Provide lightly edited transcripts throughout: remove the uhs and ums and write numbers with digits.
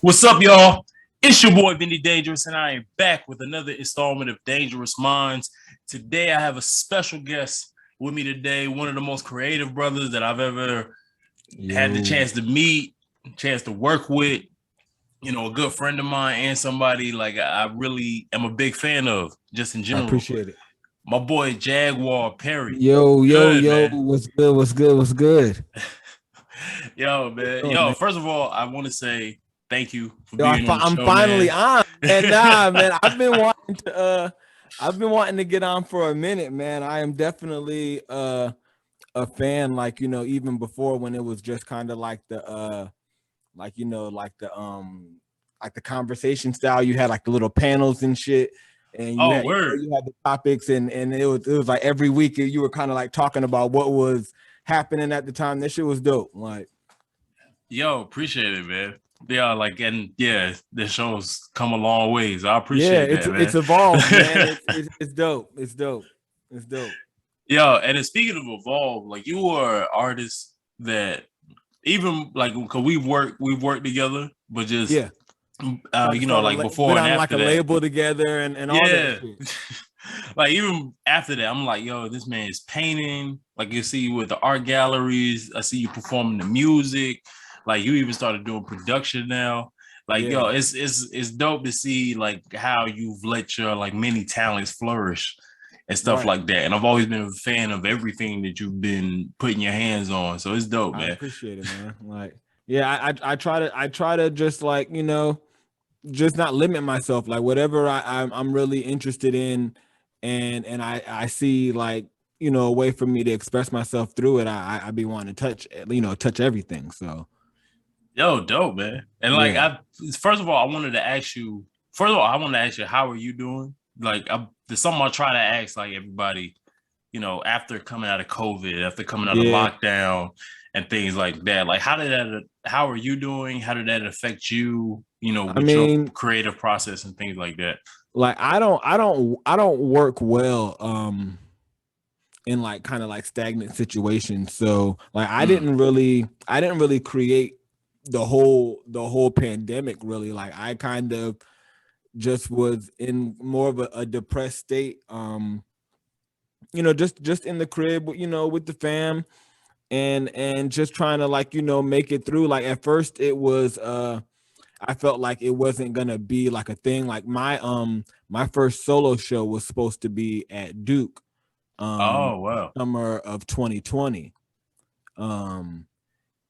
What's up, y'all? It's your boy Vinny Dangerous, and I am back with another installment of Dangerous Minds. Today, I have a special guest with me today, one of the most creative brothers that I've ever had the chance to meet, chance to work with. You know, a good friend of mine and somebody like I really am a big fan of, just in I general. appreciate it. My boy Jaguar Perry. Yo, Good, man. what's good? Yo, How you man. doing, Yo, man? first of all, I want to say thank you for Yo, being on the I'm show, finally man. on, man. Nah, man, I've been wanting to get on for a minute, man. I am definitely a fan, like even before when it was just kind of like like the conversation style. You had like the little panels and shit, and you Oh, had word. you had the topics, and it was like every week you were kind of like talking about what was happening at the time. This shit was dope. Like, Yo, appreciate it, man. Yeah, like, and yeah, the show's come a long ways. I yeah, appreciate it's that, it's man. evolved, man. It's dope. It's dope. It's dope. Yo, and then speaking of evolve, like you were an artist that even like because we've worked together, but just Yeah, kind of like before been and on like after a that, label together and all that yeah. shit. Like even after that, I'm like, yo, this man is painting. Like you see with the art galleries, I see you performing the music. Like you even started doing production now. Like Yeah, yo, it's dope to see like how you've let your like many talents flourish and stuff right. like that. And I've always been a fan of everything that you've been putting your hands on. So it's dope, I man. appreciate it, man. Like, yeah, I try to just like just not limit myself. Like whatever I'm really interested in, and I see like a way for me to express myself through it. I be wanting to touch everything. So Yo, dope, man. And like yeah, I first of all, I wanted to ask you, first of all, I want to ask you, how are you doing? Like there's something I try to ask like everybody, after coming out of COVID, after coming out of yeah. lockdown and things like that. Like how are you doing? How did that affect you, I with your mean, creative process and things like that? like I don't work well in like kind of like stagnant situations. So like Mm. I didn't really create the whole pandemic really. Like I kind of just was in more of a depressed state. Just in the crib, with the fam, and just trying to like make it through. Like at first it was I felt like it wasn't gonna be like a thing. Like my first solo show was supposed to be at Duke Oh, wow. summer of 2020. Um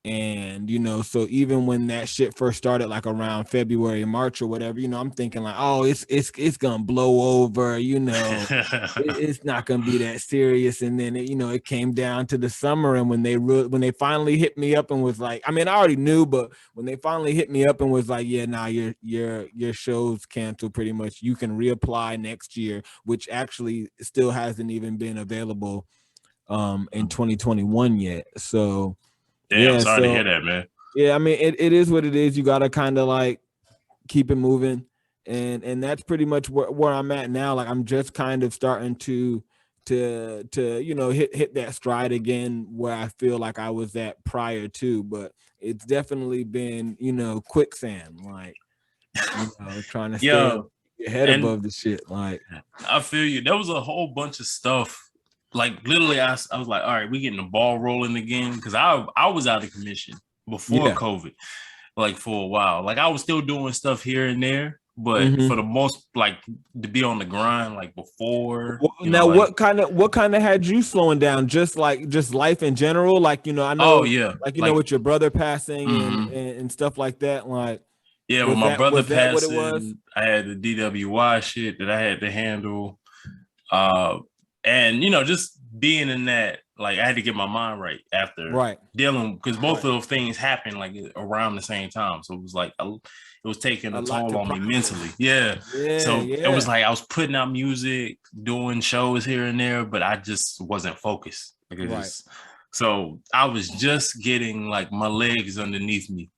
and so even when that shit first started, like around February, March or whatever, I'm thinking like, oh, it's gonna blow over, it's not gonna be that serious. And then it came down to the summer, and when they finally hit me up and was like, I mean, I already knew, but when they finally hit me up and was like, yeah, nah, your show's canceled pretty much. You can reapply next year, which actually still hasn't even been available in 2021 yet. So Damn, yeah, sorry to so hear that, man. yeah, I mean, it is what it is. You gotta kind of like keep it moving, and that's pretty much where I'm at now. Like I'm just kind of starting to hit that stride again where I feel like I was at prior to, but it's definitely been quicksand, like trying to stay up Yo, your head and above the shit, like I feel you. There was a whole bunch of stuff. Like literally, I was like, all right, we getting the ball rolling again because I was out of commission before yeah. COVID, like for a while. Like I was still doing stuff here and there, but for Hmm. the most, like to be on the grind, like before, Now, like what kind of had you slowing down? Just life in general, like I oh know, yeah, like like with your brother passing and, mm-hmm. and and stuff like that. Like, Yeah, with was my that brother was that what it was? passing, I had the DWI shit that I had to handle. Uh, and just being in that, like I had to get my mind right after Right, dealing because both right. of those things happened like around the same time. So it was like it was taking A a lot toll to on me mentally. process. Yeah. Yeah, So it was yeah. like I was putting out music, doing shows here and there, but I just wasn't focused. Like it Right, just so I was just getting like my legs underneath me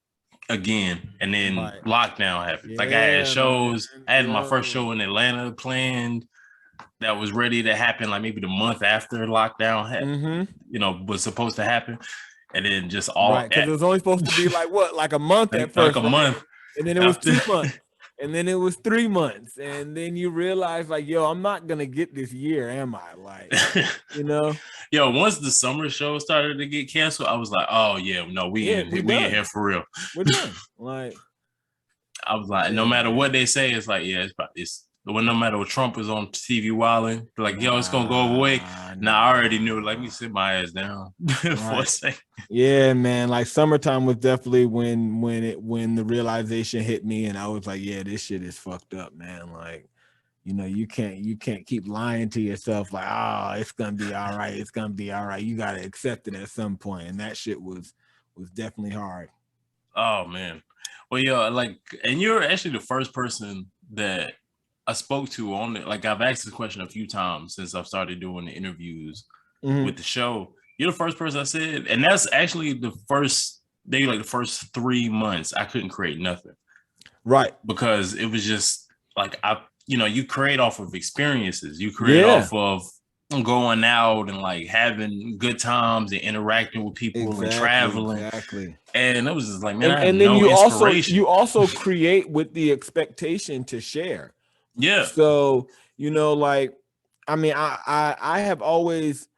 again, and then right. lockdown happened. Like I had Yeah, man. shows, I had my first Yo. show in Atlanta planned that was ready to happen like maybe the month after lockdown had, Mm-hmm. was supposed to happen. And then just all Right, because it was only supposed to be like what, like a month at like a first, right? month. And then it was 2 months. And then it was 3 months. And then you realize, like, yo, I'm not gonna get this year, am I? Like, you know? Yo, once the summer show started to get canceled, I was like, oh yeah, no, we in here for real. We're done. Like, I was like, no matter what they say, it's like, yeah, it's when no matter what Trump is on TV wilding, like, yo, it's gonna go away. Now I already knew. Like, me sit my ass down for a second. Yeah, man. Like summertime was definitely when the realization hit me, and I was like, yeah, this shit is fucked up, man. Like, you know, you can't keep lying to yourself, like, oh, it's gonna be all right. It's gonna be all right. You gotta accept it at some point, and that shit was definitely hard. Oh man. Well, yeah, like, and you're actually the first person that I spoke to on it. Like, I've asked this question a few times since I've started doing the interviews with the show. You're the first person I said, and that's actually the first 3 months I couldn't create nothing. Right. Because it was just like, you create off of experiences. You create off of going out and like having good times and interacting with people and traveling. Exactly. And it was just like, man, and then you also create with the expectation to share. Yeah. So, you know, like, I mean, I have always,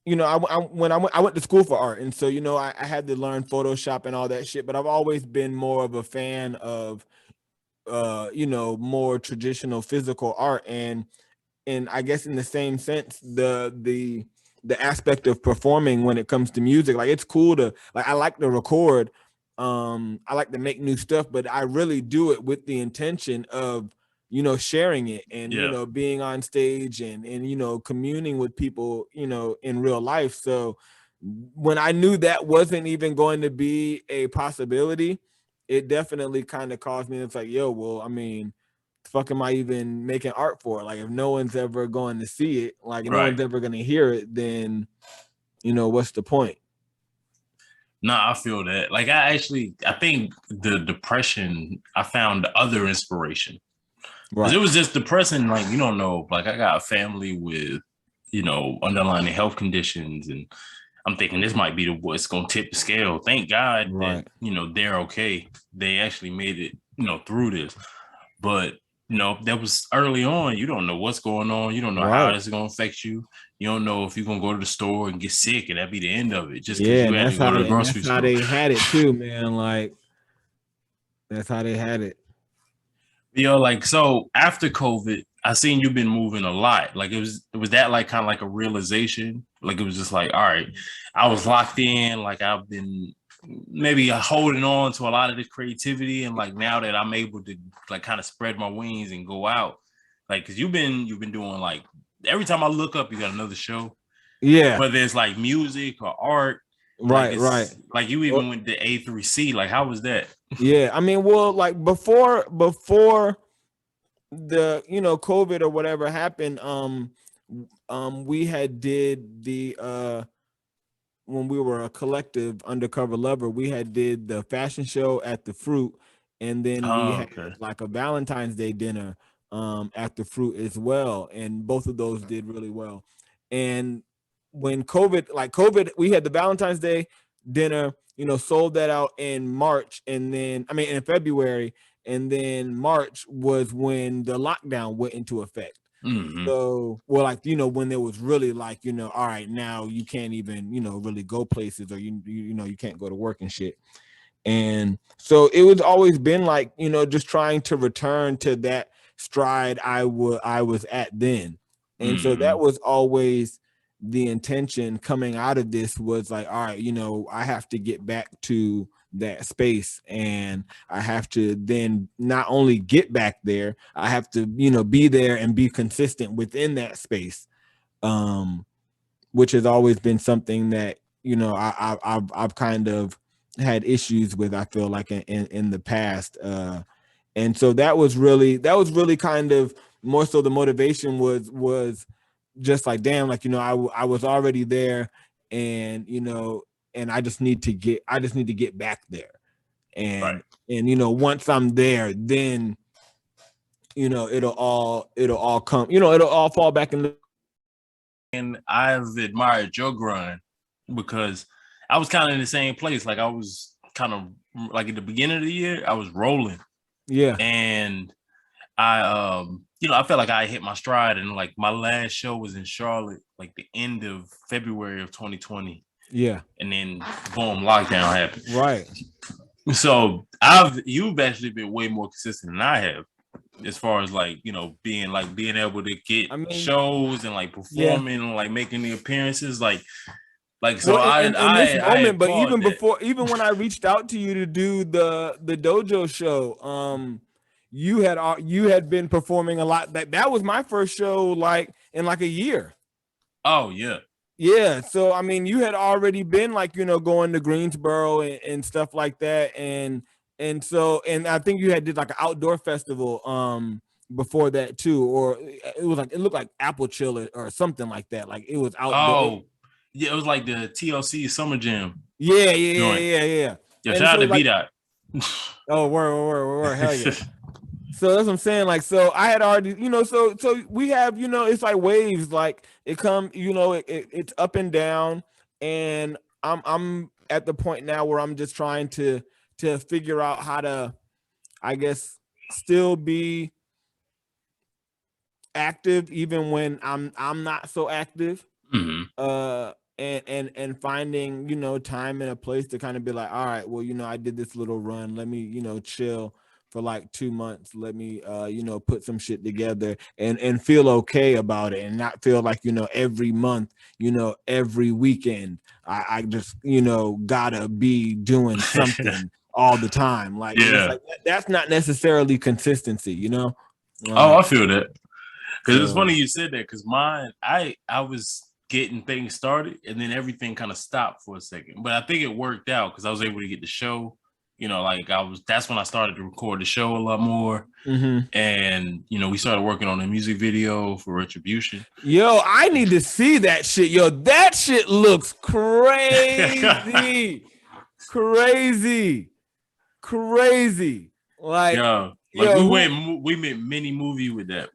you know, I went to school for art, and so, you know, I had to learn Photoshop and all that shit, but I've always been more of a fan of you know, more traditional physical art, and I guess in the same sense, the aspect of performing when it comes to music, like, it's cool to, like, I like to record, I like to make new stuff, but I really do it with the intention of, you know, sharing it and, you know, being on stage and, you know, communing with people, you know, in real life. So when I knew that wasn't even going to be a possibility, it definitely kind of caused me, it's like, yo, well, I mean, the fuck am I even making art for? Like, if no one's ever going to see it, like, no one's ever going to hear it, then, you know, what's the point? No, I feel that. Like, I think the depression, I found other inspiration. Because it was just depressing. Like, you don't know, like, I got a family with, you know, underlying health conditions, and I'm thinking this might be what's going to tip the scale. Thank God that, you know, they're okay. They actually made it, you know, through this. But, you know, that was early on. You don't know what's going on. You don't know how this is going to affect you. You don't know if you're going to go to the store and get sick and that'd be the end of it. Just because you had to go to the grocery store. That's how they had it too, man. Like, that's how they had it. You know, like, so after COVID, I seen you've been moving a lot. Like, it was that like kind of like a realization. Like, it was just like, all right, I was locked in. Like, I've been maybe holding on to a lot of this creativity, and like, now that I'm able to like kind of spread my wings and go out, like, because you've been doing, like, every time I look up, you got another show. Yeah. Whether it's like music or art. Right. Like, you even went to A3C. Like, how was that? Yeah, I mean, well, like, before the, you know, COVID or whatever happened, we had did the when we were a collective, Undercover Lover, we had did the fashion show at the Fruit, and then we had like a Valentine's Day dinner at the Fruit as well, and both of those did really well. And when COVID, we had the Valentine's Day dinner, you know, sold that out in March, and then, I mean, in February, and then March was when the lockdown went into effect. So, well, like, you know, when there was really like, you know, all right, now you can't even, you know, really go places, or you know, you can't go to work and shit. And so it was always been like, you know, just trying to return to that stride I was at then. And so that was always the intention coming out of this, was like, all right, you know, I have to get back to that space, and I have to then not only get back there, I have to, you know, be there and be consistent within that space, which has always been something that, you know, I've kind of had issues with, I feel like, in the past, and so that was really kind of more so the motivation was just like, damn, like, you know, I was already there, and, you know, and I just need to get back there. And and, you know, once I'm there, then, you know, it'll all come, you know, it'll all fall back in. And I've admired your grind, because I was kind of in the same place. Like, I was kind of like at the beginning of the year, I was rolling. Yeah. And I I felt like I hit my stride, and like my last show was in Charlotte, like the end of February of 2020. Yeah. And then boom, lockdown happened. Right. So you've actually been way more consistent than I have, as far as like, being able to get shows and like performing and like making the appearances, like so. Well, in this moment, but even that. even when I reached out to you to do the dojo show, you had been performing a lot. That was my first show, like in like a year. Oh yeah. Yeah, so I mean, you had already been like, going to Greensboro and stuff like that, and so I think you had did like an outdoor festival before that too, or it looked like Apple Chill or something like that, like it was outdoor. Oh yeah, it was like the TLC Summer Jam. Yeah. Yeah, shout out to B-Dot. Oh, word, hell yeah. So that's what I'm saying. Like, so I had already, so we have, it's like waves. Like it come, it's up and down, and I'm at the point now where I'm just trying to figure out how to, I guess, still be active even when I'm not so active. Mm-hmm. And finding, time and a place to kind of be like, all right, well, I did this little run. Let me, chill for like 2 months. Let me put some shit together and feel okay about it, and not feel like, every month, every weekend I just, gotta be doing something all the time. Like, yeah. It's like that's not necessarily consistency, Oh, I feel that. Because it's funny you said that, because mine, I was getting things started, and then everything kind of stopped for a second. But I think it worked out because I was able to get the show. That's when I started to record the show a lot more. Mm-hmm. And, we started working on a music video for Retribution. Yo, I need to see that shit. Yo, that shit looks crazy. Crazy. Like, we made mini movie with that.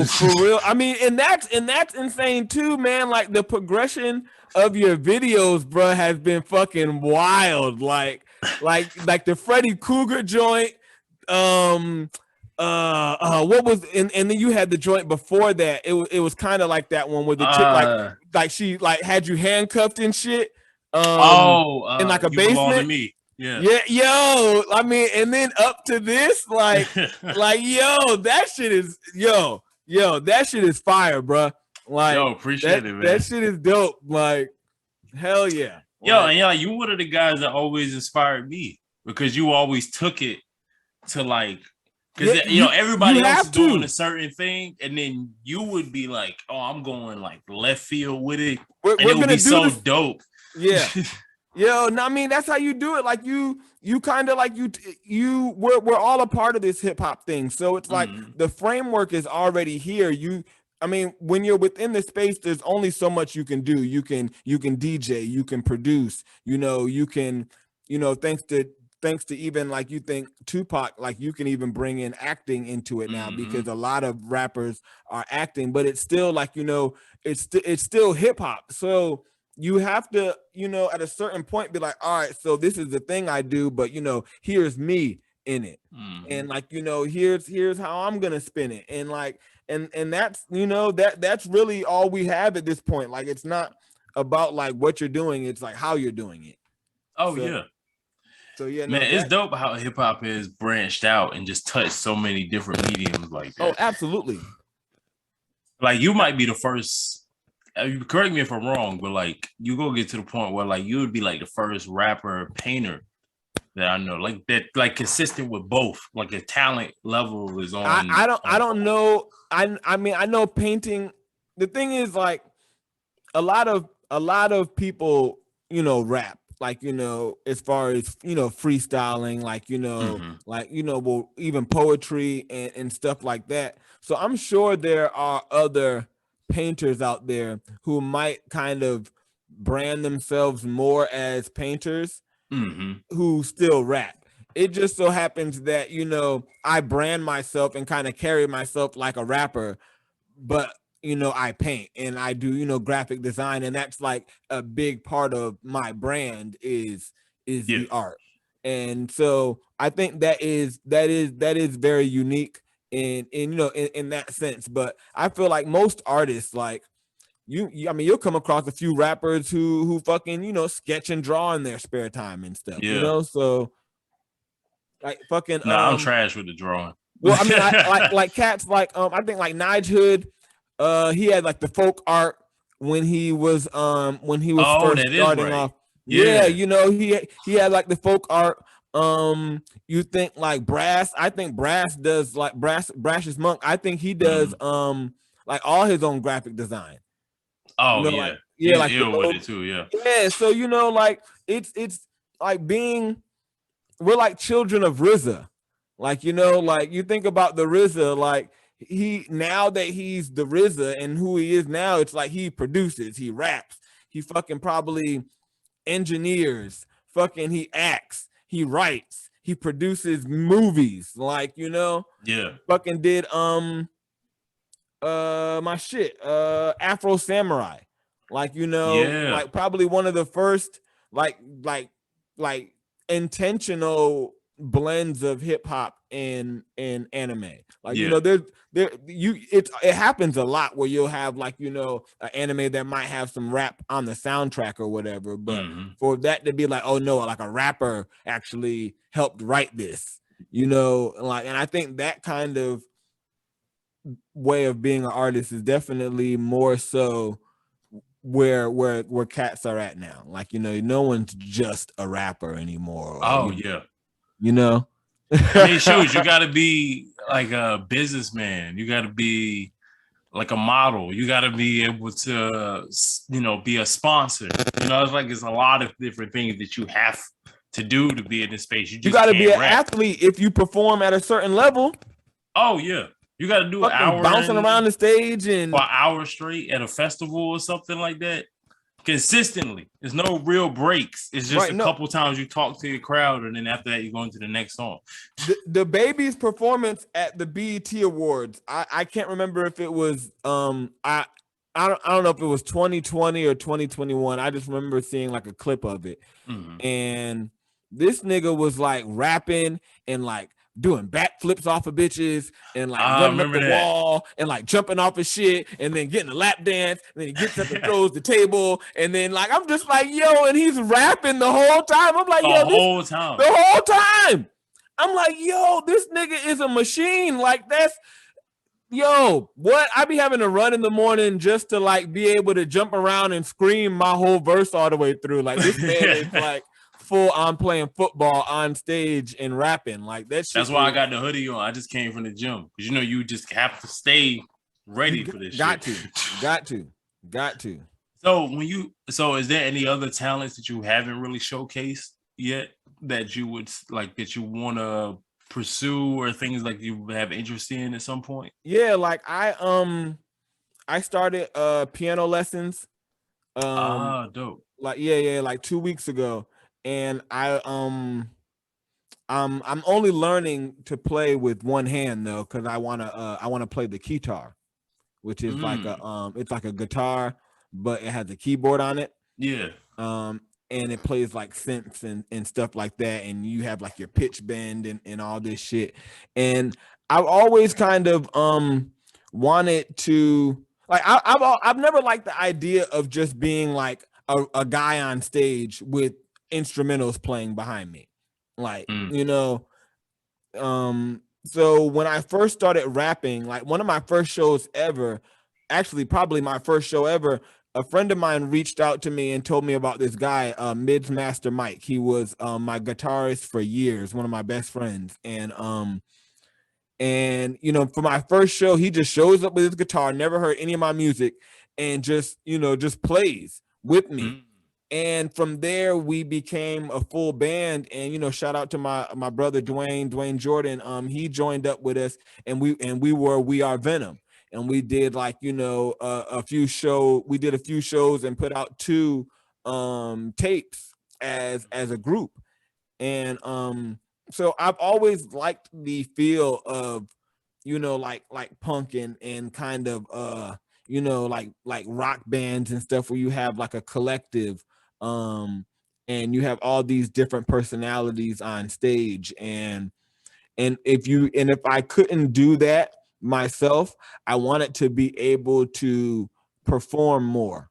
For real. I mean, and that's insane too, man. Like the progression of your videos, bro, has been fucking wild. Like the Freddy Krueger joint. What was and then you had the joint before that. It was kind of like that one where the chick like she like had you handcuffed and shit. In like a basement. Belong to me. Yeah, yo, I mean, and then up to this, like, that shit is fire, bro. Like, appreciate it, man. That shit is dope. Like, hell yeah. And you one of the guys that always inspired me, because you always took it to like, because everybody else is doing a certain thing, and then you would be like, oh, I'm going like left field with it, and it would be so dope. Yeah. Yo, no, I mean, that's how you do it. Like you kind of like we're all a part of this hip hop thing. So it's like the framework is already here. I mean, when you're within the space, there's only so much you can do. You can DJ, you can produce, you can, thanks to even like you think Tupac, like you can even bring in acting into it now, because a lot of rappers are acting, but it's still like, it's still hip hop. So you have to, at a certain point be like, all right, so this is the thing I do, but here's me in it. And like, here's how I'm gonna spin it. And like, and that's, that's really all we have at this point. Like, it's not about like what you're doing, it's like how you're doing it. So yeah, man, it's dope how hip hop is branched out and just touched so many different mediums like that. Oh, absolutely. Like, you might be the first. Correct me if I'm wrong, but like you go get to the point where like you would be like the first rapper painter that I know, like that, like consistent with both, like the talent level is on. I don't know. I mean, I know painting. The thing is, like a lot of people, rap, like, as far as, freestyling, like, well, even poetry and stuff like that. So I'm sure there are other painters out there who might kind of brand themselves more as painters who still rap. It just so happens that, I brand myself and kind of carry myself like a rapper, but I paint and I do, graphic design, and that's like a big part of my brand is, is the art. And so I think that is very unique in that sense. But I feel like most artists, like I mean, you'll come across a few rappers who fucking, sketch and draw in their spare time and stuff, so like fucking I'm trash with the drawing. Well, I mean, like cats like I think like Nige Hood, he had like the folk art when he was first starting off. Yeah, he had like the folk art. You think like Brass? I think Brass does like Brash's Monk. I think he does like all his own graphic design. Oh like, he's like ill with it too. Yeah, so like it's like we're like children of RZA. Like, like you think about the RZA, like now that he's the RZA and who he is now, it's like he produces, he raps, he fucking probably engineers, fucking he acts, he writes, he produces movies, like, fucking did my shit, Afro Samurai, like, like probably one of the first like intentional blends of hip hop and anime. Like, it happens a lot where you'll have like, an anime that might have some rap on the soundtrack or whatever, but for that to be like, oh no, like a rapper actually helped write this, like, and I think that kind of way of being an artist is definitely more so where cats are at now. Like, no one's just a rapper anymore. Or, I mean, shoot, you got to be like a businessman. You got to be like a model. You got to be able to, be a sponsor. It's like it's a lot of different things that you have to do to be in this space. You got to be an athlete if you perform at a certain level. Oh yeah. You got to do an hour bouncing around the stage and for an hour straight at a festival or something like that. Consistently. There's no real breaks. It's just a couple times you talk to your crowd, and then after that you go into the next song. The baby's performance at the BET Awards, I can't remember if it was I don't know if it was 2020 or 2021. I just remember seeing like a clip of it. And this nigga was like rapping and like doing backflips off of bitches and like running up the wall and like jumping off his shit and then getting a lap dance and then he gets up and throws the table and then like I'm just like, yo, and he's rapping the whole time. I'm like, the whole time. I'm like, yo, this nigga is a machine. Like that's what I be having to run in the morning just to like be able to jump around and scream my whole verse all the way through. Like this man is like full on playing football on stage and rapping like that shit. That's why I got the hoodie on. I just came from the gym because you just have to stay ready for this. Got to. So is there any other talents that you haven't really showcased yet that you would like that you want to pursue or things like you have interest in at some point? Yeah, like I started piano lessons. Dope. Like like 2 weeks ago. And I'm only learning to play with one hand though, because I wanna play the guitar, which is like it's like a guitar, but it has a keyboard on it. Yeah. And it plays like synths and stuff like that, and you have like your pitch bend and all this shit. And I've always kind of wanted to like I've never liked the idea of just being like a guy on stage with instrumentals playing behind me, like so when I first started rapping, like one of my first shows ever, actually probably my first show ever, a friend of mine reached out to me and told me about this guy, Mids Master Mike. He was my guitarist for years, one of my best friends, and for my first show, he just shows up with his guitar, never heard any of my music, and just plays with me. And from there, we became a full band. And shout out to my brother Dwayne Jordan. He joined up with us, and we were We Are Venom, and we did like a few shows. We did a few shows and put out 2 tapes as a group. And so I've always liked the feel of like punk and kind of like rock bands and stuff where you have like a collective. And and you have all these different personalities on stage, and if I couldn't do that myself, I wanted to be able to perform more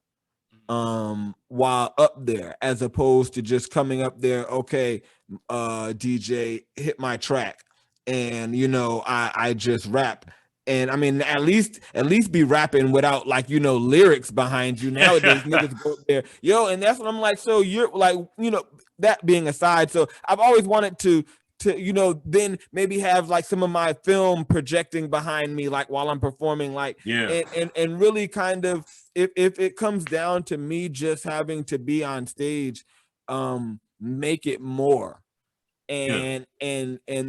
while up there, as opposed to just coming up there, okay, DJ, hit my track, and I just rap. And I mean, at least be rapping without, like, lyrics behind you. Nowadays niggas go up there, and that's what I'm like. So you're like, that being aside, so I've always wanted to then maybe have like some of my film projecting behind me, like while I'm performing, like, and really kind of, if it comes down to me just having to be on stage, make it more. And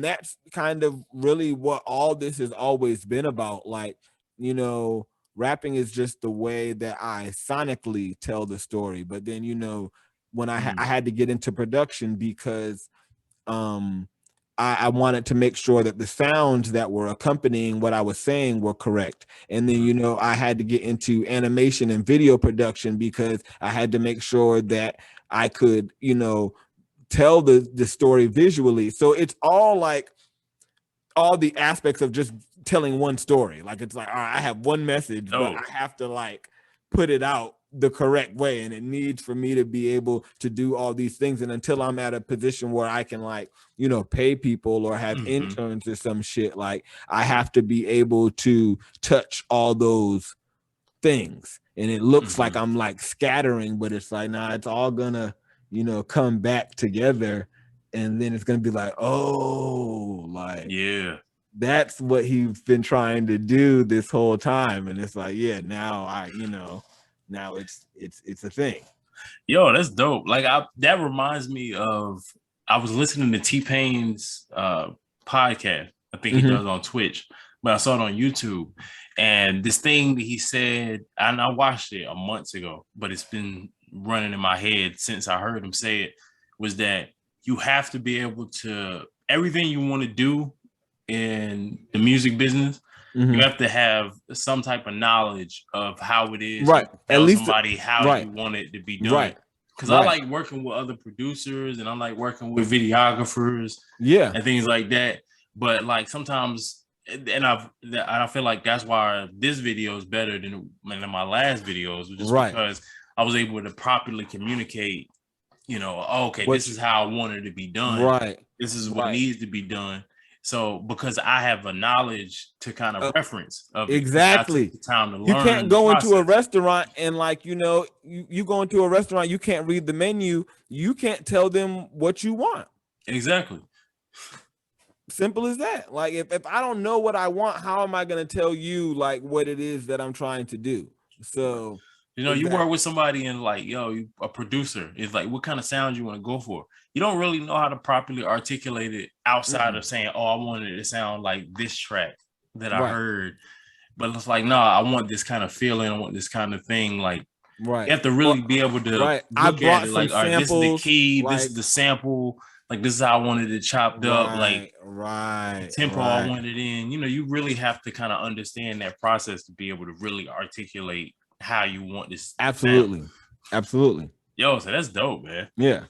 that's kind of really what all this has always been about. Like, rapping is just the way that I sonically tell the story. But then, when I had to get into production, because I wanted to make sure that the sounds that were accompanying what I was saying were correct. And then, I had to get into animation and video production, because I had to make sure that I could, tell the story visually. So it's all like all the aspects of just telling one story. Like, it's like, all right, I have one message, but I have to like put it out the correct way, and it needs for me to be able to do all these things. And until I'm at a position where I can, like, pay people or have interns or some shit, like, I have to be able to touch all those things. And it looks like I'm like scattering, but it's like, nah, it's all gonna come back together, and then it's gonna be like, oh, like, that's what he's been trying to do this whole time. And it's like, now now it's a thing. Yo, that's dope. Like, that reminds me of, I was listening to T-Pain's podcast. I think he does on Twitch, but I saw it on YouTube. And this thing that he said, and I watched it a month ago, but it's been running in my head since I heard him say it, was that you have to be able to, everything you want to do in the music business, you have to have some type of knowledge of how it is, right? Tell at least somebody how you want it to be done, right? Because I like working with other producers, and I like working with videographers, and things like that. But like sometimes, and I feel like that's why this video is better than my last videos, just because I was able to properly communicate, this is how I want it to be done. This is what needs to be done. So because I have a knowledge to kind of reference of exactly, it, time to learn. You can't go into a restaurant and, like, you go into a restaurant, you can't read the menu, you can't tell them what you want. Exactly. Simple as that. Like, if I don't know what I want, how am I going to tell you, like, what it is that I'm trying to do? So, you work with somebody and, like, you a producer, is like, what kind of sound you want to go for? You don't really know how to properly articulate it outside of saying, oh, I wanted it to sound like this track that I heard. But it's like, no, I want this kind of feeling. I want this kind of thing. Like, you have to really be able to look at it. Like, all right, this is the key. This is the sample. Like, this is how I wanted it chopped up. Like, the tempo I wanted in. You really have to kind of understand that process to be able to really articulate how you want this. Absolutely. Yo, so that's dope, man. Yeah.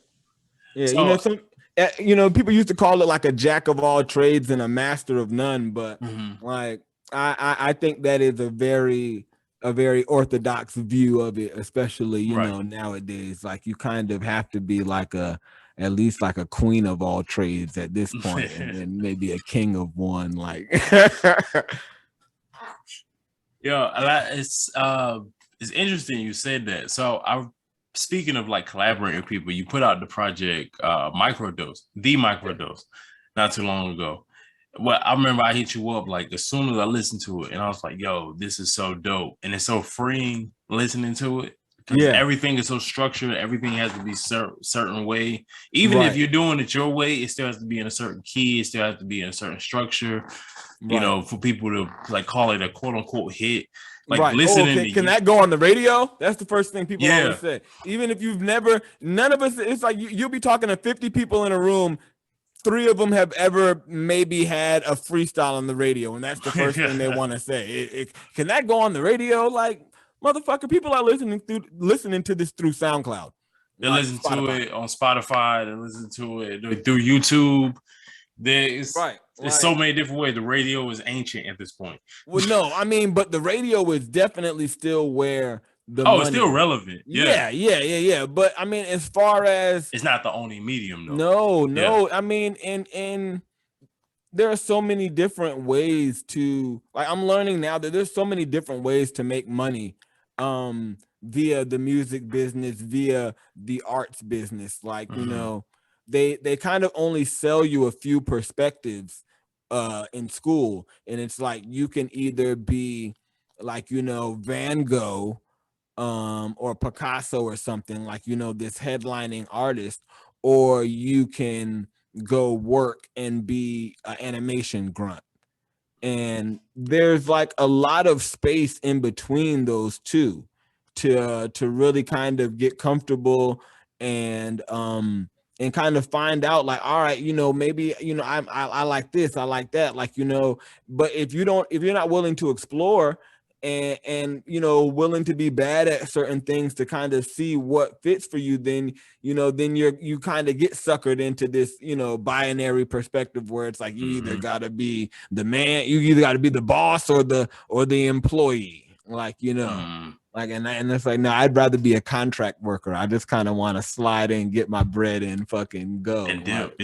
So, people used to call it like a jack of all trades and a master of none, but like, I think that is a very orthodox view of it, especially nowadays. Like, you kind of have to be like at least like a queen of all trades at this point, and then maybe a king of one. Like, it's interesting you said that. So speaking of like collaborating with people, you put out the project Microdose, not too long ago. Well, I remember I hit you up like as soon as I listened to it, and I was like, yo, this is so dope. And it's so freeing listening to it. Everything is so structured. Everything has to be certain way. Even if you're doing it your way, it still has to be in a certain key. It still has to be in a certain structure, for people to like call it a quote unquote hit. Like, listening. Can that go on the radio? That's the first thing people always say. Even if you've never, none of us, it's like you'll be talking to 50 people in a room. 3 of them have ever maybe had a freestyle on the radio, and that's the first thing they want to say. Can that go on the radio? Like, motherfucker, people are listening to this through SoundCloud. They like listen to Spotify. it on Spotify. They listen to it through YouTube. There's so many different ways. The radio is ancient at this point. Well, no, I mean, but the radio is definitely still where the money. It's still relevant. Yeah. But I mean, as far as it's not the only medium, though. No. I mean, in there are so many different ways to, like, I'm learning now that there's so many different ways to make money via the music business, via the arts business. Like, you know, they kind of only sell you a few perspectives in school, and it's like you can either be like, you know, Van Gogh or Picasso or something, like, you know, this headlining artist, or you can go work and be an animation grunt. And there's like a lot of space in between those two to really kind of get comfortable and kind of find out, like, all right, you know, maybe, you know, I like this, I like that, like, you know. But if you're not willing to explore and you know, willing to be bad at certain things to kind of see what fits for you, then, you know, then you kind of get suckered into this, you know, binary perspective where it's like you either got to be the man, you either got to be the boss or the employee, like, you know. Like, and it's like, no, I'd rather be a contract worker. I just kind of want to slide in, get my bread, and fucking go. And dip,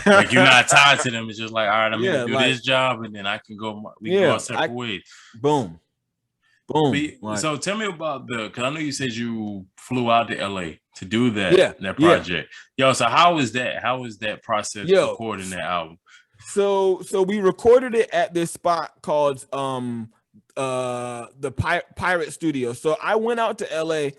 like, you're not tied to them. It's just like, all right, I'm gonna do this job, and then I can go. We go our separate ways. Boom. So tell me about because I know you said you flew out to LA to do that project. Yo, so how is that? How is that process recording that album? So we recorded it at this spot called the Pirate Studio. So I went out to LA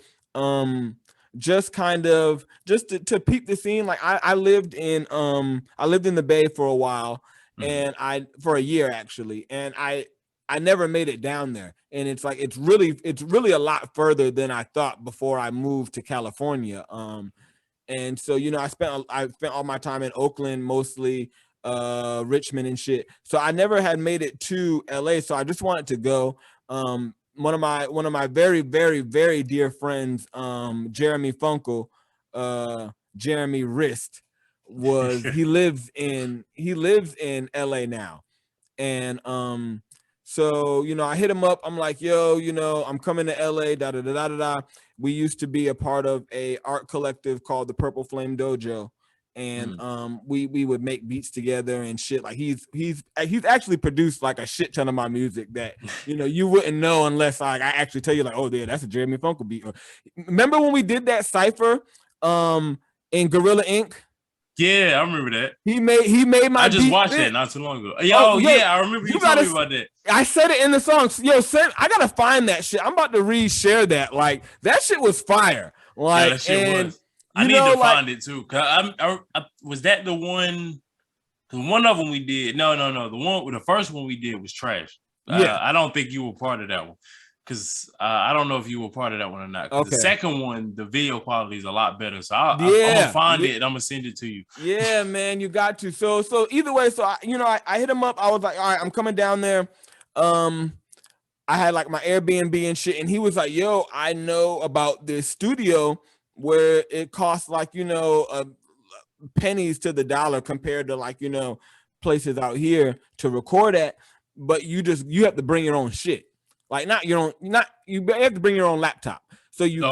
just to peep the scene. Like, I lived in the Bay for a while, and for a year actually, and I never made it down there. And it's like, it's really a lot further than I thought before I moved to California. And so, you know, I spent all my time in Oakland, mostly Richmond and shit. So I never had made it to LA. So I just wanted to go. One of my very, very, very dear friends, Jeremy Funkel, Jeremy Wrist, he lives in LA now. And so, you know, I hit him up. I'm like, yo, you know, I'm coming to LA, da da da da da. We used to be a part of a art collective called the Purple Flame Dojo. And we would make beats together and shit. Like, he's actually produced like a shit ton of my music that, you know, you wouldn't know unless I actually tell you, like, oh yeah, that's a Jeremy Funkel beat. Remember when we did that cypher in Gorilla Inc.? Yeah, I remember that. He made my. I just watched that not too long ago. Yeah, I remember you told me about that. I said it in the song. Yo, I gotta find that shit. I'm about to re-share that. Like, that shit was fire. Like, that shit was. I need to find it too. Cause was that the one? Cause one of them we did. No. The first one we did was trash. I don't think you were part of that one. Because I don't know if you were part of that one or not. Okay. The second one, the video quality is a lot better. So I'm gonna find it and I'm gonna send it to you. Yeah, man, you got to. So either way, so I hit him up. I was like, all right, I'm coming down there. I had like my Airbnb and shit, and he was like, yo, I know about this studio where it costs like, you know, pennies to the dollar compared to, like, you know, places out here to record at, but you have to bring your own shit. Like, you have to bring your own laptop. So you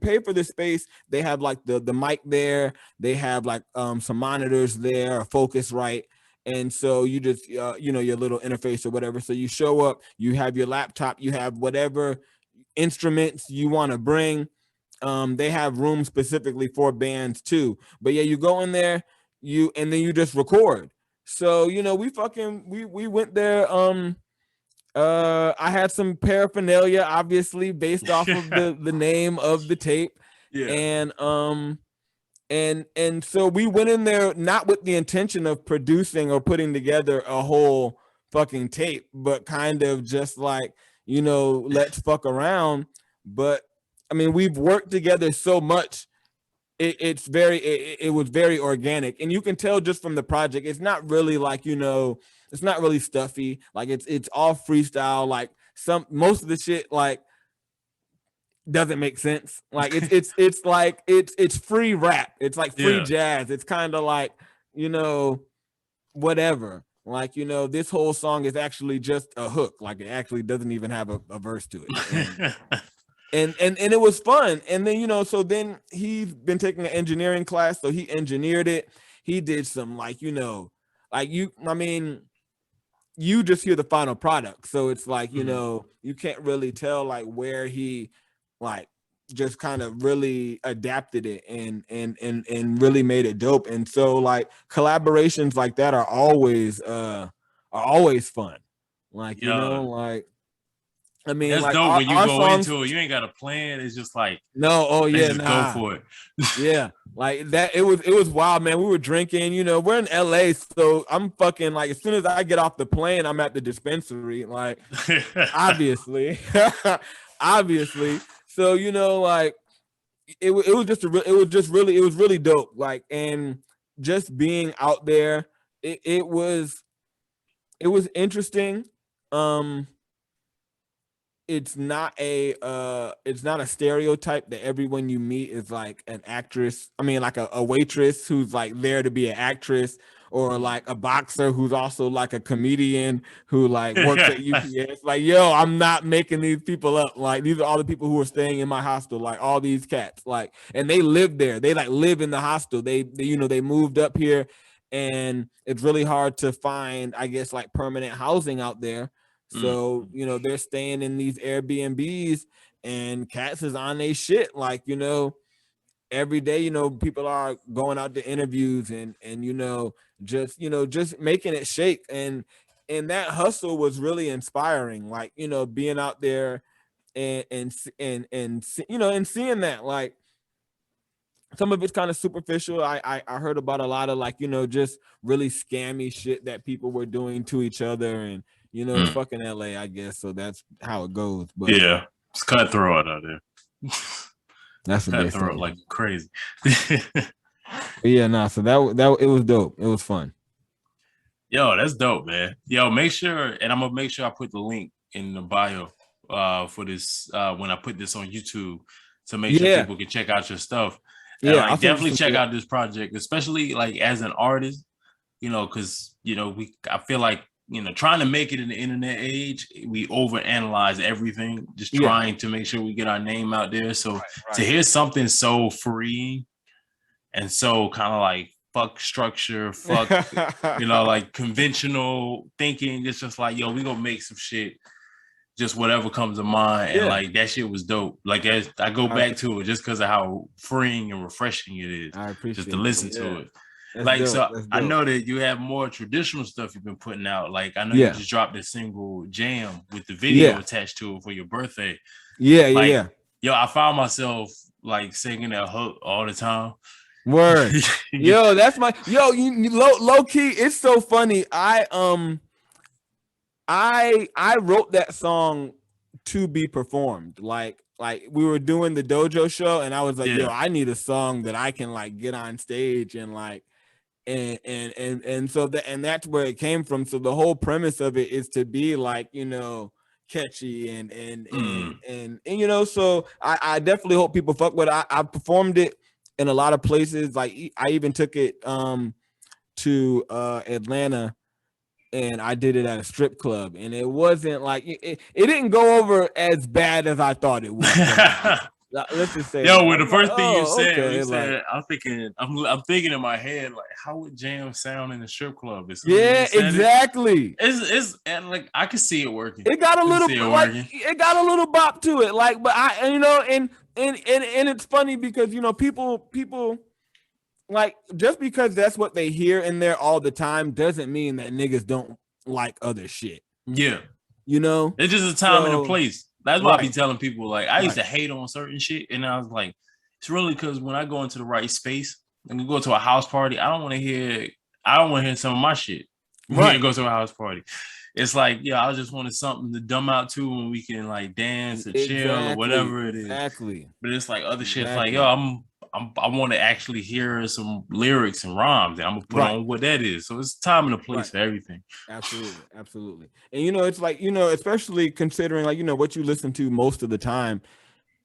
pay for this space. They have like the mic there. They have like some monitors there, a Focusrite. And so you just you know, your little interface or whatever. So you show up, you have your laptop, you have whatever instruments you want to bring. They have rooms specifically for bands too. But yeah, you go in there, and then you just record. So, you know, we went there. I had some paraphernalia, obviously, based off of the name of the tape. Yeah. And so we went in there not with the intention of producing or putting together a whole fucking tape, but kind of just like, you know, let's fuck around. But I mean, we've worked together so much. It was very organic, and you can tell just from the project, it's not really like, you know, it's not really stuffy. Like, it's all freestyle. Like, most of the shit, like, doesn't make sense. Like it's like it's free rap. It's like free Yeah. jazz. It's kind of like, whatever. Like, this whole song is actually just a hook. Like it actually doesn't even have a verse to it. And it was fun. And then, so then he's been taking an engineering class, so he engineered it. He did some you just hear the final product. So it's like, you can't really tell like where he like just kind of really adapted it and really made it dope. And so like collaborations like that are always fun. Like, I mean, that's like dope when you our go songs, into it. You ain't got a plan. It's just like, no, oh yeah, just go for it. Yeah, like that. It was wild, man. We were drinking. We're in LA, so I'm fucking like as soon as I get off the plane, I'm at the dispensary. Like, obviously, obviously. So like it was just it was really dope. Like, and just being out there, it was interesting. It's not a stereotype that everyone you meet is like an actress. I mean, like a waitress who's like there to be an actress, or like a boxer who's also like a comedian who like works at UPS. Like, yo, I'm not making these people up. Like, these are all the people who are staying in my hostel. Like, all these cats. Like, and they live there. They like live in the hostel. They they moved up here, and it's really hard to find, I guess, like permanent housing out there. So, they're staying in these Airbnbs, and cats is on their shit. Like, every day, people are going out to interviews and just making it shake. And that hustle was really inspiring. Like, being out there and seeing that, like, some of it's kind of superficial. I heard about a lot of like, just really scammy shit that people were doing to each other, and it's fucking LA, I guess. So that's how it goes. But yeah, it's cutthroat out there. That's what cutthroat like crazy. Yeah, nah. So that it was dope. It was fun. Yo, that's dope, man. Yo, make sure, and I'm gonna make sure I put the link in the bio for this when I put this on YouTube, to make sure people can check out your stuff. And like, definitely check out this project, especially like as an artist, because I feel like trying to make it in the internet age, we overanalyze everything, just trying to make sure we get our name out there. So to hear something so free and so kind of like fuck structure, fuck like conventional thinking, it's just like, yo, we gonna make some shit, just whatever comes to mind. And like, that shit was dope. Like, as I go back to it just because of how freeing and refreshing it is. I appreciate just to listen to it. That's like, dope. so I know that you have more traditional stuff you've been putting out. Like, I know you just dropped a single Jam with the video attached to it for your birthday. Yeah. Yo, I found myself like singing that hook all the time. Word. Yo, that's my low key. It's so funny. I wrote that song to be performed. Like we were doing the dojo show, and I was like, yo, I need a song that I can like get on stage and like and so that's where it came from. So the whole premise of it is to be like, catchy and so I definitely hope people fuck with it. I performed it in a lot of places. Like, I even took it to Atlanta, and I did it at a strip club, and it wasn't like it didn't go over as bad as I thought it would. Let's just say, yo, when the first thing you said, like, I'm thinking in my head, like, how would Jam sound in the strip club? Exactly. It's and like, I could see it working. It got a little it got a little bop to it. Like, but I and it's funny because people like, just because that's what they hear in there all the time doesn't mean that niggas don't like other shit. Yeah. It's just a time and a place. That's why I be telling people, like, I used to hate on certain shit, and I was like, it's really because when I go into the right space and we go to a house party, I don't want to hear some of my shit. When you go to a house party, it's like, I just wanted something to dumb out to when we can like dance or chill or whatever it is. Exactly. But it's like other shit's like, yo, I want to actually hear some lyrics and rhymes, and I'm gonna put on what that is. So it's time and a place for everything. Absolutely. And it's like, especially considering like, what you listen to most of the time,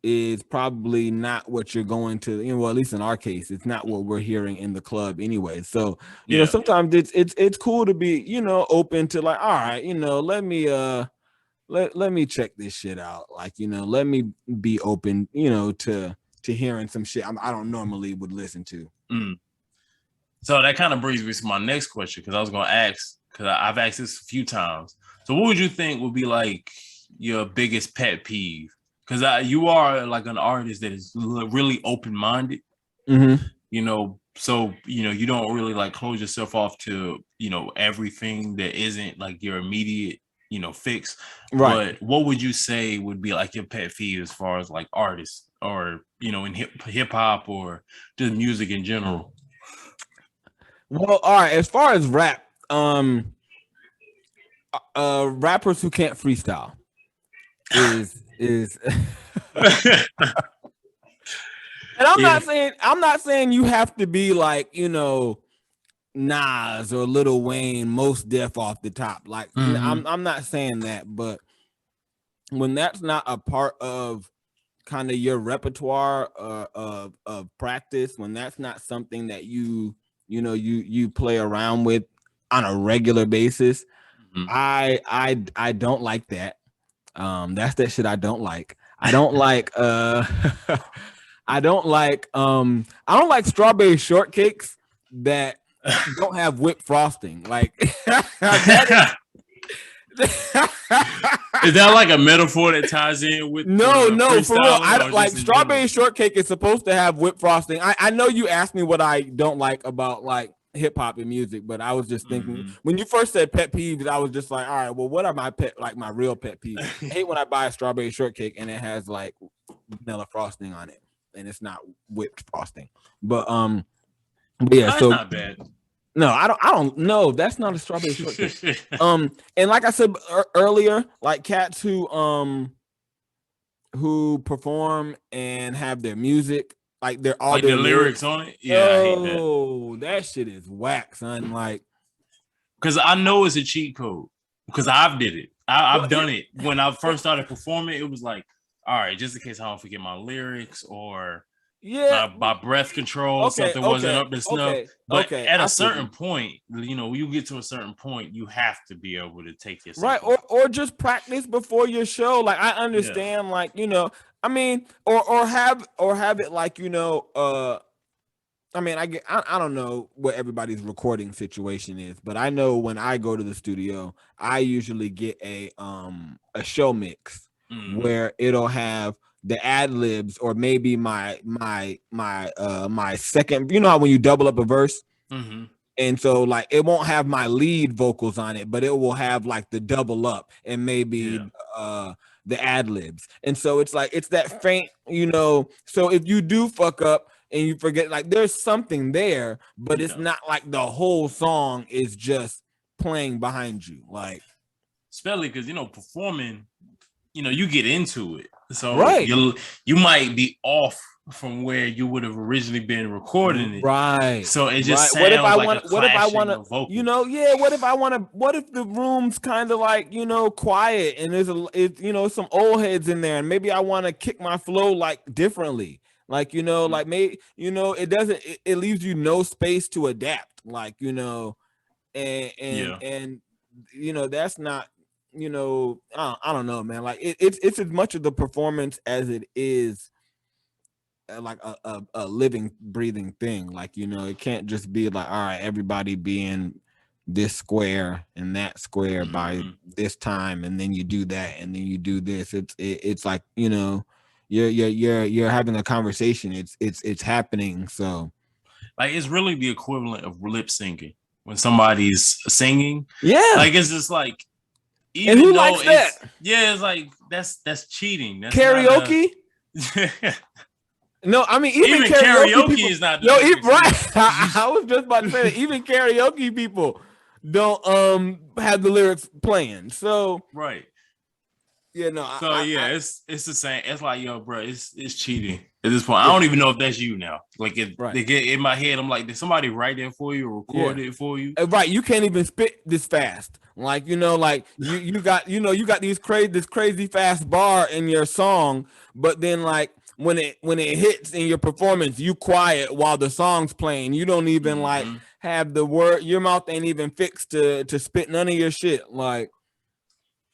is probably not what you're going to, well, at least in our case, it's not what we're hearing in the club anyway. So, you know, sometimes it's cool to be, you know, open to like, all right, you know, let me check this shit out. Like, you know, let me be open, you know, to hearing some shit I don't normally would listen to. So that kind of brings me to my next question, because I was going to ask, because I've asked this a few times. So what would you think would be like your biggest pet peeve? Because you are like an artist that is really open-minded, you know, so, you know, you don't really like close yourself off to, you know, everything that isn't like your immediate, you know, fix. Right. But what would you say would be like your pet peeve as far as like artists, or, you know, in hip hop or just music in general? Well, all right, as far as rap, rappers who can't freestyle is and I'm not saying you have to be like, you know, Nas or Lil Wayne, Most Def off the top. Like, I'm not saying that, but when that's not a part of kind of your repertoire of practice, when that's not something that you play around with on a regular basis, I don't like that. That's that shit I don't like. I don't like I don't like strawberry shortcakes that don't have whipped frosting. Like is that like a metaphor that ties in with no for real? I like strawberry shortcake is supposed to have whipped frosting. I know you asked me what I don't like about like hip hop and music, but I was just thinking when you first said pet peeves, I was just like, all right, well, what are my real pet peeves? I hate when I buy a strawberry shortcake and it has like vanilla frosting on it and it's not whipped frosting. But yeah, that's so not bad. No, I don't know. That's not a strawberry shortcake. And like I said earlier, like cats who perform and have their music, like they're all like their lyrics on it. Yeah, I hate that. Oh, that shit is whack, son. Like, because I know it's a cheat code. Because I've did it. I've done it. When I first started performing, it was like, all right, just in case I don't forget my lyrics or my breath control, something wasn't up to snuff. But at a certain point, you know, you get to a certain point, you have to be able to take yourself right, or just practice before your show. Like, I understand, like, you know, I mean, or have it like, you know, I mean, I don't know what everybody's recording situation is, but I know when I go to the studio, I usually get a show mix where it'll have the ad libs or maybe my second, you know how when you double up a verse, and so like it won't have my lead vocals on it, but it will have like the double up and maybe the ad libs, and so it's like it's that faint, you know. So if you do fuck up and you forget, like there's something there, but it's not like the whole song is just playing behind you, like especially because, you know, performing, you know, you get into it. So you might be off from where you would have originally been recording it. Right. So it just sounds what if I want to, you know, what if the room's kind of like, you know, quiet and there's you know, some old heads in there and maybe I want to kick my flow like differently. Like, you know, like maybe, you know, it leaves you no space to adapt, like, you know, and you know, that's not, you know, I don't know, man. Like it's as much of the performance as it is like a living, breathing thing. Like, you know, it can't just be like, all right, everybody being this square and that square by this time, and then you do that, and then you do this. It's like, you know, you're having a conversation. It's happening. So, like, it's really the equivalent of lip syncing when somebody's singing. Yeah, like it's just like. Even and who likes that? Yeah, it's like that's cheating. That's karaoke. No, I mean even karaoke people, is not. No, right. I was just about to say that even karaoke people don't have the lyrics playing. So right. Yeah, no. So it's the same. It's like, yo, bro, it's cheating at this point. I don't even know if that's you now. Like they get in my head, I'm like, did somebody write that for you or record it for you? Right, you can't even spit this fast. Like, like you got this crazy fast bar in your song, but then like when it hits in your performance, you quiet while the song's playing. You don't even like have the word. Your mouth ain't even fixed to spit none of your shit. Like,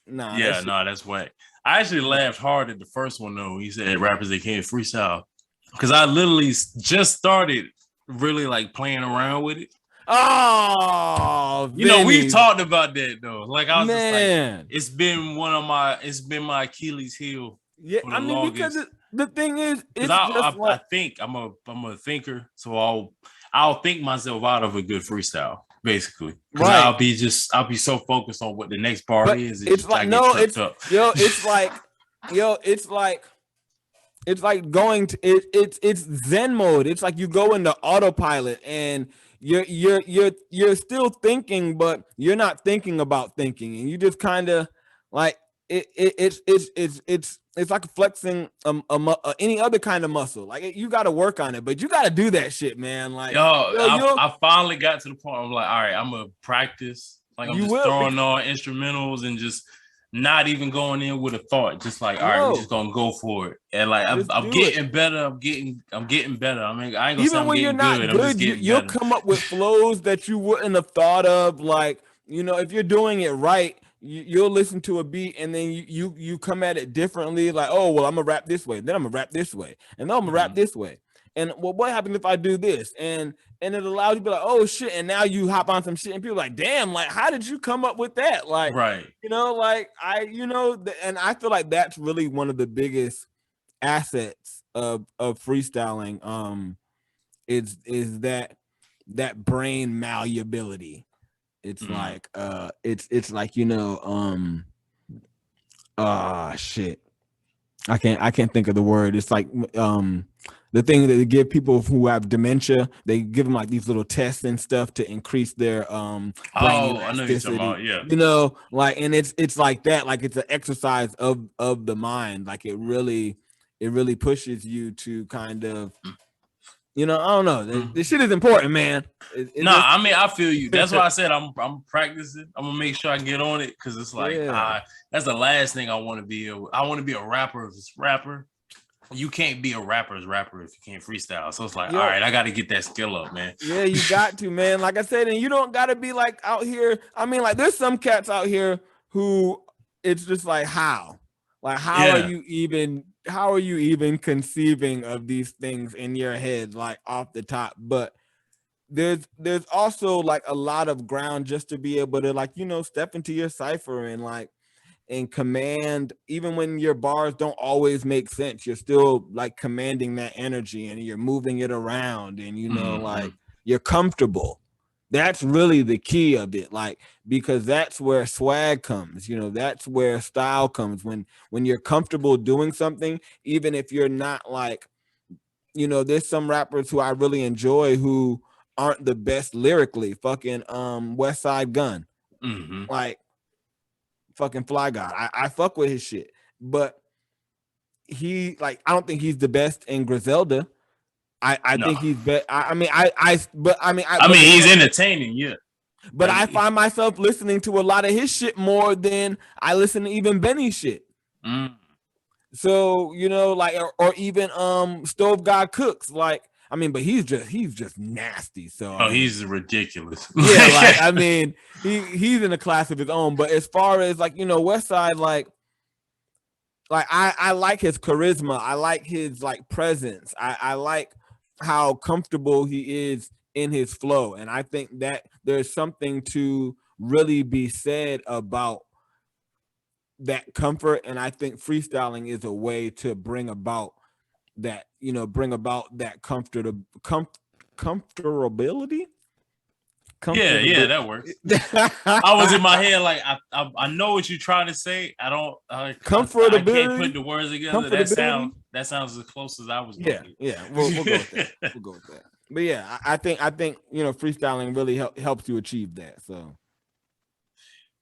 nah. Yeah, that's whack. I actually laughed hard at the first one though. He said rappers they can't freestyle, because I literally just started really like playing around with it. Oh, we talked about that though. Like I was just like, it's been my Achilles heel. Yeah, I mean, because the thing is, it's I think I'm a thinker, so I'll think myself out of a good freestyle, basically. Because I'll be so focused on what the next part is. It's like it's like going to it's Zen mode. It's like you go into autopilot and you're still thinking, but you're not thinking about thinking, and you just kind of like it's like flexing any other kind of muscle. Like you got to work on it, but you got to do that shit, man. Like I finally got to the point where I'm like, all right, I'm gonna practice. Like I'm just throwing on instrumentals and just not even going in with a thought. Just like, all right, we're just gonna go for it. And like I'm getting better. I'm getting better. I mean, I ain't gonna say I'm when you're not good, you'll come up with flows that you wouldn't have thought of. Like, if you're doing it right, you'll listen to a beat and then you come at it differently. Like, oh well, I'm gonna rap this way, then I'm gonna rap this way, and then I'm gonna rap this way. And well, what happens if I do this? And it allows you to be like, oh shit, and now you hop on some shit and people are like, damn, like how did you come up with that? Like, like and I feel like that's really one of the biggest assets of freestyling. Is that brain malleability. It's like it's like shit. I can't think of the word. It's like the thing that they give people who have dementia, they give them like these little tests and stuff to increase their brain elasticity. I know you're talking about, like, and it's like that, like it's an exercise of the mind. Like it really pushes you to kind of I don't know. This shit is important, man. I mean, I feel you. That's why I said I'm practicing. I'm gonna make sure I get on it, because it's like that's the last thing I want to be. I want to be a rapper's rapper. You can't be a rapper's rapper if you can't freestyle. So it's like, all right, I got to get that skill up, man. Yeah, you got to, man. Like I said, and you don't got to be like out here. I mean, like there's some cats out here who it's just like how are you even conceiving of these things in your head, like off the top? But there's also like a lot of ground just to be able to like, step into your cipher and command, even when your bars don't always make sense, you're still like commanding that energy and you're moving it around and, like you're comfortable. That's really the key of it, like, because that's where swag comes, that's where style comes when you're comfortable doing something, even if you're not like, there's some rappers who I really enjoy who aren't the best lyrically, fucking West Side Gun, like fucking Fly God. I fuck with his shit, but he like, I don't think he's the best in Griselda. I think he's better. I mean, he's entertaining, yeah. But I find myself listening to a lot of his shit more than I listen to even Benny's shit. So, like, or even Stove God Cooks, like, I mean, but he's just nasty. So he's ridiculous. Yeah, like, I mean, he's in a class of his own. But as far as like, West Side, like I like his charisma. I like his like presence. I like how comfortable he is in his flow. And I think that there's something to really be said about that comfort. And I think freestyling is a way to bring about that, that comfortability. Yeah, that works. I was in my head like, I know what you're trying to say. Comfortability. I can't put the words together. That sounds as close as I was. Yeah. We'll go with that. We'll go with that. But yeah, I think freestyling really helps you achieve that. So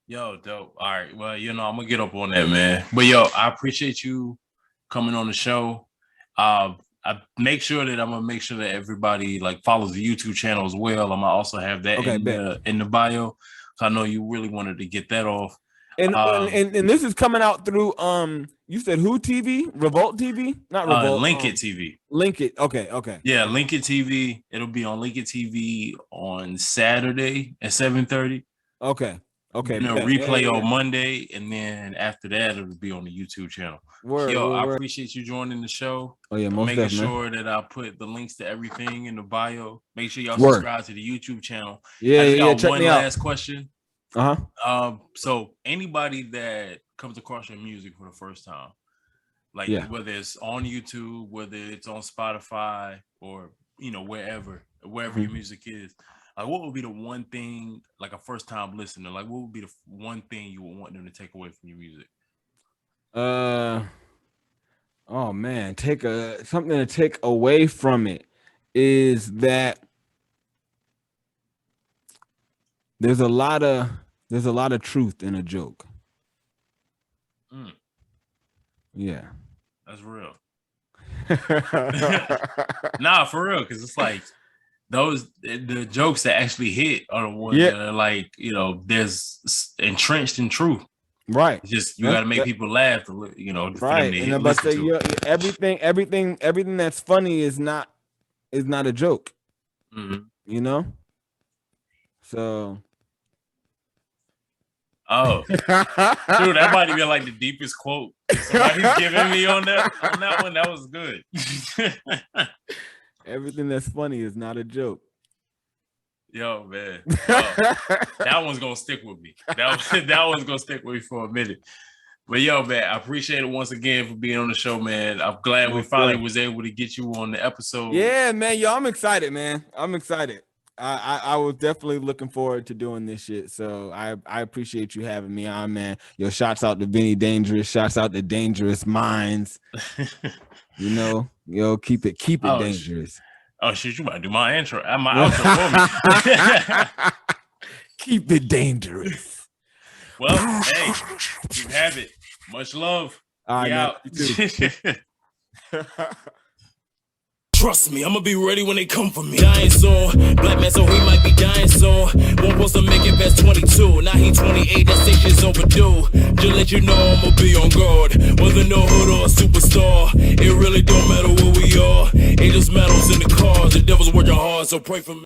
Yo, dope. All right. Well, I'm gonna get up on that, man. But yo, I appreciate you coming on the show. I make sure that I'm gonna make sure that everybody like follows the YouTube channel as well. I'm gonna also have that in the bio. So I know you really wanted to get that off. And this is coming out through you said who TV? Revolt TV? Not Revolt. Link It TV. Link It. Okay. Yeah, Link It TV. It'll be on Link It TV on Saturday at 7:30. Okay. Replay on Monday, and then after that it'll be on the YouTube channel. I appreciate you joining the show. Oh yeah, most making sure that I put the links to everything in the bio. Make sure y'all subscribe to the YouTube channel. Yeah. Check one me out. last question. So anybody that comes across your music for the first time, like whether it's on YouTube, whether it's on Spotify, or wherever your music is, like what would be the one thing, like a first time listener, like what would be the one thing you would want them to take away from your music? Oh man, something to take away from it is that there's a lot of truth in a joke. Yeah, that's real. Nah, for real, because it's like the jokes that actually hit are the ones that are like, there's entrenched in truth. Right. It's just you got to make people laugh. Right. And I'm about to say, everything that's funny is not a joke. Mm-hmm. So. Oh, dude, that might have been like the deepest quote somebody's giving me on that one. That was good. Everything that's funny is not a joke. Yo, man, that one's gonna stick with me. That one's gonna stick with me for a minute. But yo, man, I appreciate it once again for being on the show, man. I'm glad we finally was able to get you on the episode. Yeah, man. Yo, I'm excited, man. I'm excited. I was definitely looking forward to doing this shit. So I appreciate you having me on, man. Yo, shouts out to Vinny Dangerous. Shouts out to Dangerous Minds. Yo, keep it dangerous. Oh shit, you might do my intro. My outro for me. Keep it dangerous. Well, hey, you have it. Much love. All right, out. You too. Trust me, I'ma be ready when they come for me. Dying soon, black man, so he might be dying soon. Won't supposed to make it past 22. Now he 28, that's 6 years overdue. Just let you know I'ma be on guard. Whether no hood or a superstar, it really don't matter where we are. It just matters in the cars. The devil's working hard, so pray for me.